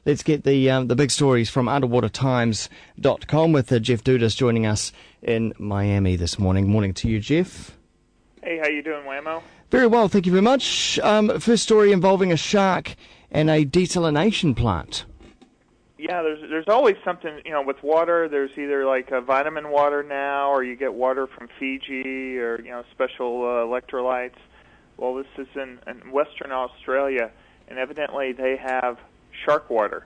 Let's get the big stories from underwatertimes.com with Jeff Dudas joining us in Miami this morning. Morning to you, Jeff. Hey, how you doing, Whammo? Very well, thank you very much. First story involving a shark and a desalination plant. Yeah, there's always something, with water. There's either like vitamin water now, or you get water from Fiji, or special electrolytes. Well, this is in Western Australia, and evidently they have shark water.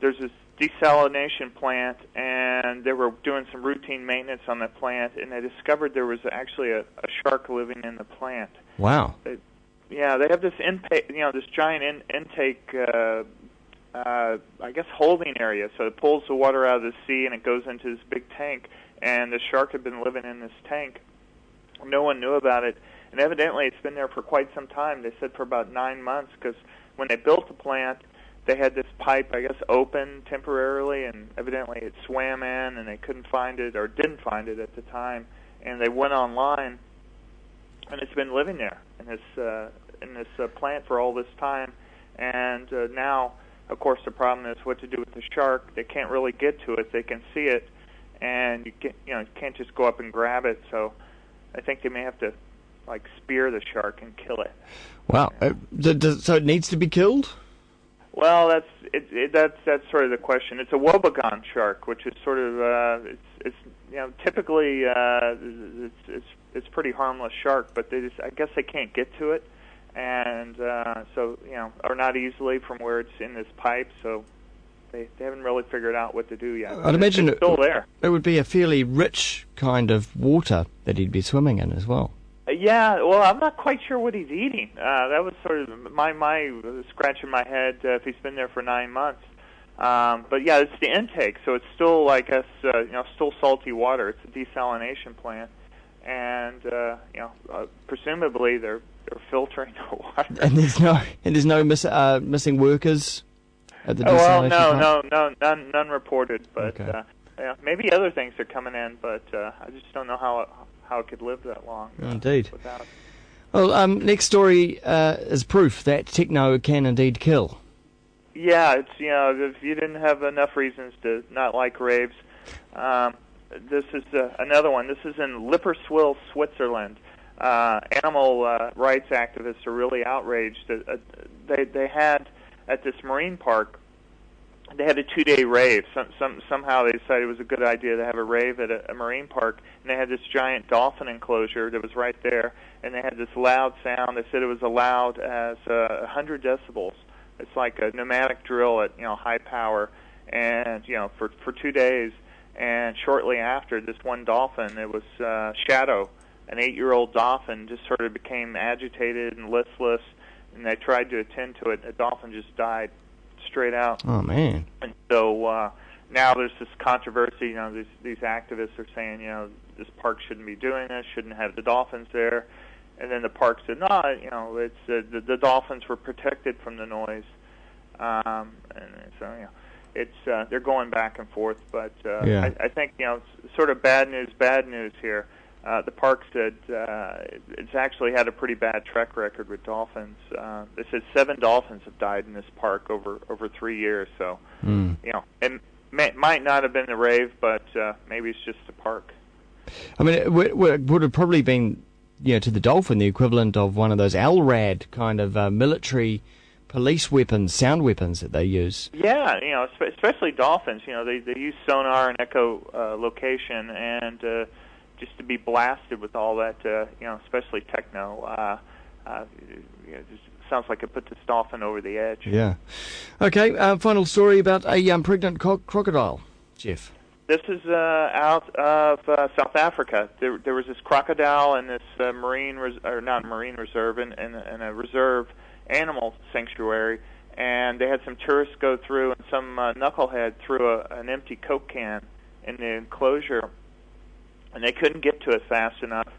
There's this desalination plant, and they were doing some routine maintenance on the plant, and they discovered there was actually a shark living in the plant. Wow. They have this this giant intake. I guess holding area, so it pulls the water out of the sea and it goes into this big tank, and the shark had been living in this tank. No one knew about it, and evidently it's been there for quite some time. They said for about 9 months, because when they built the plant, they had this pipe, I guess, open temporarily, and evidently it swam in, and they couldn't find it, or didn't find it at the time, and they went online, and it's been living there in this plant for all this time, and now, of course, the problem is what to do with the shark. They can't really get to it. They can see it, and you can't just go up and grab it. So I think they may have to spear the shark and kill it. Wow. So it needs to be killed? Well, that's sort of the question. It's a wobegon shark, which is sort of it's typically it's pretty harmless shark, but I guess they can't get to it. And or not easily from where it's in this pipe, so they haven't really figured out what to do yet. I'd imagine it's still there. It would be a fairly rich kind of water that he'd be swimming in as well. Well, I'm not quite sure what he's eating. That was sort of my scratching my head if he's been there for 9 months. But yeah, it's the intake, so it's still still salty water. It's a desalination plant, and presumably they're filtering the water. And there's no missing workers at the desalination plant? No, none reported. But okay. Maybe other things are coming in, but I just don't know how it could live that long. Indeed. Without. Well, next story is proof that techno can indeed kill. Yeah, it's if you didn't have enough reasons to not like raves, this is another one. This is in Lipperswil, Switzerland. Animal rights activists are really outraged. They had at this marine park, they had a 2-day rave. Somehow they decided it was a good idea to have a rave at a marine park, and they had this giant dolphin enclosure that was right there, and they had this loud sound. They said it was as loud as 100 decibels. It's like a pneumatic drill at high power, and for 2 days. And shortly after, this one dolphin, it was Shadow, an 8-year-old dolphin, just sort of became agitated and listless, and they tried to attend to it. The dolphin just died straight out. Oh, man. And so now there's this controversy. These activists are saying, this park shouldn't be doing this, shouldn't have the dolphins there. And then the park said, no, it's the dolphins were protected from the noise. And so, it's they're going back and forth. But I think, it's sort of bad news here. The park said it's actually had a pretty bad track record with dolphins. They said 7 dolphins have died in this park over 3 years. So, it might not have been the rave, but maybe it's just the park. I mean, it would have probably been, to the dolphin, the equivalent of one of those LRAD kind of military police weapons, sound weapons that they use. Yeah, especially dolphins. They use sonar and echolocation and just to be blasted with all that, especially techno, it just sounds like it put this dolphin over the edge. Yeah. Okay, final story about a pregnant crocodile, Jeff. This is out of South Africa. There was this crocodile in this not marine reserve, in a reserve animal sanctuary, and they had some tourists go through, and some knucklehead threw an empty Coke can in the enclosure, and they couldn't get to it fast enough,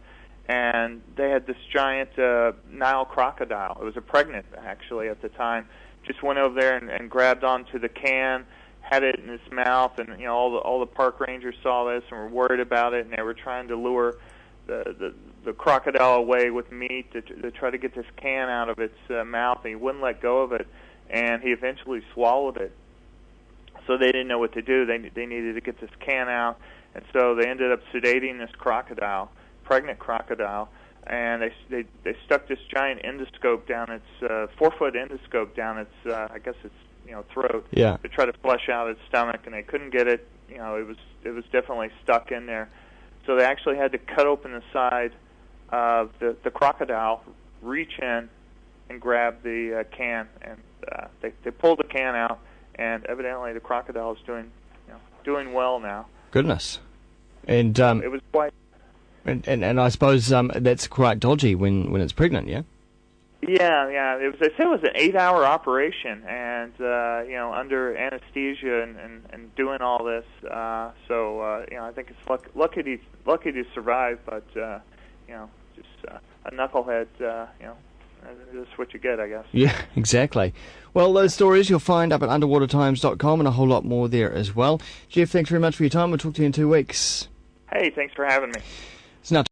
and they had this giant Nile crocodile. It was a pregnant, actually, at the time. Just went over there and grabbed onto the can, had it in its mouth, and all the park rangers saw this and were worried about it, and they were trying to lure the crocodile away with meat to try to get this can out of its mouth, and he wouldn't let go of it. and he eventually swallowed it. So they didn't know what to do. They needed to get this can out, and so they ended up sedating this crocodile, pregnant crocodile, and they stuck this giant endoscope down its 4-foot endoscope down its I guess its throat, Yeah. to try to flush out its stomach, and they couldn't get it. It was definitely stuck in there. So they actually had to cut open the side of the crocodile, reach in and grab the can, and they pulled the can out, and evidently the crocodile is doing well now. Goodness. And It was quite. and I suppose that's quite dodgy when it's pregnant, yeah? Yeah. They said it was an 8-hour operation, and under anesthesia and doing all this. So I think it's lucky to survive, but just a knucklehead. That's what you get, I guess. Yeah, exactly. Well, those stories you'll find up at underwatertimes.com and a whole lot more there as well. Jeff, thanks very much for your time. We'll talk to you in 2 weeks. Hey, thanks for having me.